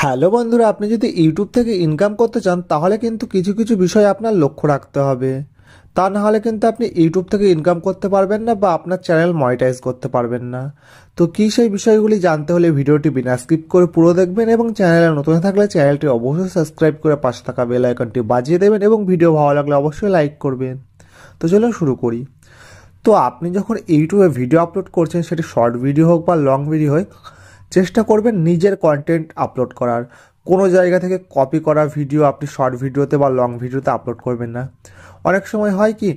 Hello বন্ধুরা, আপনি যদি ইউটিউব থেকে ইনকাম করতে চান তাহলে কিন্তু কিছু কিছু বিষয় আপনার লক্ষ্য রাখতে হবে। তা না হলে কিন্তু আপনি ইউটিউব থেকে ইনকাম করতে পারবেন না বা আপনার চ্যানেল মনিটাইজ করতে পারবেন না। তো কী সেই বিষয়গুলি জানতে হলে ভিডিওটি বিনা স্কিপ করে পুরো দেখবেন এবং চ্যানেলে নতুন থাকলে চ্যানেলটি অবশ্যই সাবস্ক্রাইব করে পাশে থাকা বেল আইকনটি বাজিয়ে দেবেন এবং ভিডিও ভালো লাগলে অবশ্যই লাইক করবেন। তো চলুন শুরু করি। তো আপনি যখন ইউটিউবে ভিডিও আপলোড করছেন, সেটি শর্ট ভিডিও হোক বা লং ভিডিও হোক, চেষ্টা করবেন নিজের কন্টেন্ট আপলোড করার। কোনো জায়গা থেকে কপি করা ভিডিও আপনি শর্ট ভিডিওতে বা লং ভিডিওতে আপলোড করবেন না। অনেক সময় হয় কি,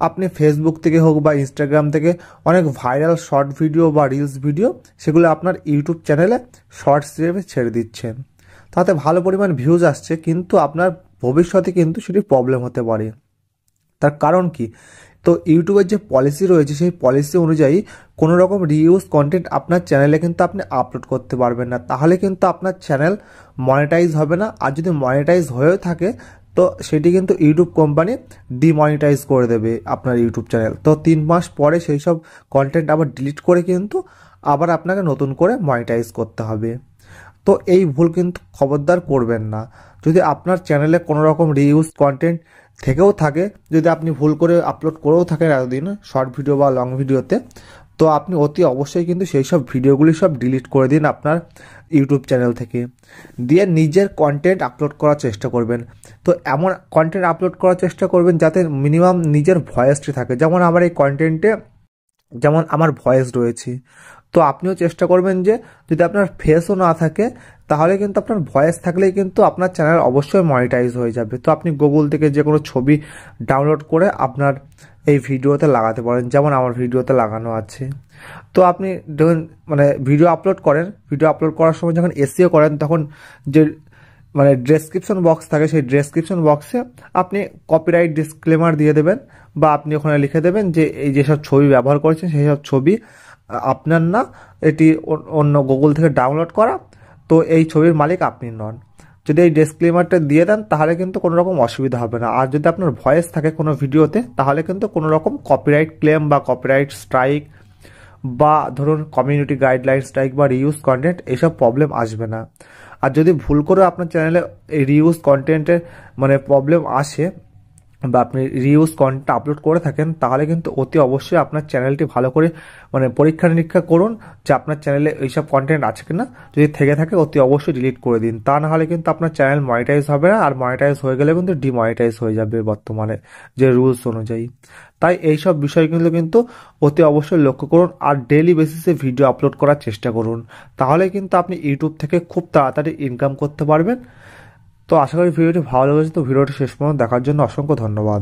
আপনি ফেসবুক থেকে হোক বা ইনস্টাগ্রাম থেকে অনেক ভাইরাল শর্ট ভিডিও বা রিলস ভিডিও সেগুলো আপনার ইউটিউব চ্যানেলে শর্টস হিসেবে ছেড়ে দিচ্ছেন। তাতে ভালো পরিমাণ ভিউজ আসছে, কিন্তু আপনার ভবিষ্যতে কিন্তু সেটি প্রবলেম হতে পারে। তার কারণ কি? তো ইউটিউবের যে পলিসি রয়েছে সেই পলিসি অনুযায়ী কোনো রকম রিইউজ কন্টেন্ট আপনার চ্যানেলে কিন্তু আপনি আপলোড করতে পারবেন না, তাহলে কিন্তু আপনার চ্যানেল মনিটাইজ হবে না। আর যদি মনিটাইজ হয়েও থাকে তো সেটি কিন্তু ইউটিউব কোম্পানি ডিমনিটাইজ করে দেবে আপনার ইউটিউব চ্যানেল। তো 3 মাস পরে সেই সব কন্টেন্ট আবার ডিলিট করে কিন্তু আবার আপনাকে নতুন করে মনিটাইজ করতে হবে। তো এই ভুল কিন্তু খবরদার করবেন না। যদি আপনার চ্যানেলে কোনো রকম রিইউজ কন্টেন্ট থেকেও থাকে, যদি আপনি ভুল করে আপলোড করেও থাকেন এতদিন শর্ট ভিডিও বা লং ভিডিওতে, তো আপনি অতি অবশ্যই কিন্তু সেই সব ভিডিওগুলি সব ডিলিট করে দিন আপনার ইউটিউব চ্যানেল থেকে। দিয়ে নিজের কন্টেন্ট আপলোড করার চেষ্টা করবেন। তো এমন কন্টেন্ট আপলোড করার চেষ্টা করবেন যাতে মিনিমাম নিজের ভয়েসটি থাকে। যেমন আমার এই কন্টেন্টে যেমন আমার ভয়েস রয়েছে, তো আপনিও চেষ্টা করবেন যে যদি আপনার ফেসও না থাকে তাহলে কিন্তু আপনার ভয়েস থাকলেই কিন্তু আপনার চ্যানেল অবশ্যই মনিটাইজ হয়ে যাবে। তো আপনি গুগল থেকে যে কোনো ছবি ডাউনলোড করে আপনার এই ভিডিওতে লাগাতে পারেন, যেমন আমার ভিডিওতে লাগানো আছে। তো আপনি যখন ভিডিও আপলোড করেন, ভিডিও আপলোড করার সময় যখন এসইও করেন, তখন যে ডেসক্রিপশন বক্স থাকে, সেই ডেসক্রিপশন বক্সে আপনি কপিরাইট ডিসক্লেমার দিয়ে দেবেন, বা আপনি ওখানে লিখে দেবেন যে এই যেসব ছবি ব্যবহার করেছেন সেই সব ছবি আপনার না, এটি অন্য গুগল থেকে ডাউনলোড করা, তো এই ছবির মালিক আপনি নন। যদি এই ডিসক্লেমারটা দিয়ে দেন তাহলে কিন্তু কোনো রকম অসুবিধা হবে না। আর যদি আপনার ভয়েস থাকে কোনো ভিডিওতে তাহলে কিন্তু কোনো রকম কপিরাইট ক্লেম বা কপিরাইট স্ট্রাইক বা ধরুন কমিউনিটি গাইডলাইন স্ট্রাইক বা রিউজ কন্টেন্ট এইসব প্রবলেম আসবে না। আর যদি ভুল করে আপনার চ্যানেলে এই রিউজ কন্টেন্টের প্রবলেম আসে বা আপনি রিউজ কন্টেন্ট আপলোড করে থাকেন, তাহলে কিন্তু অতি অবশ্যই আপনার চ্যানেলটি ভালো করে পরীক্ষা নিরীক্ষা করুন যে আপনার চ্যানেলে এইসব কন্টেন্ট আছে কিনা। যদি থেকে থাকে অতি অবশ্যই ডিলিট করে দিন। তা না হলে কিন্তু আপনার চ্যানেল মনিটাইজ হবে না, আর মনিটাইজ হয়ে গেলে কিন্তু ডিমনিটাইজ হয়ে যাবে বর্তমানে যে রুলস অনুযায়ী। তাই এইসব বিষয়গুলো কিন্তু অতি অবশ্যই লক্ষ্য করুন, আর ডেইলি বেসিসে ভিডিও আপলোড করার চেষ্টা করুন। তাহলে কিন্তু আপনি ইউটিউব থেকে খুব তাড়াতাড়ি ইনকাম করতে পারবেন। তো আশা করি ভিডিওটি ভালো লেগেছে। তো ভিডিওটি শেষ পর্যন্ত দেখার জন্য অসংখ্য ধন্যবাদ।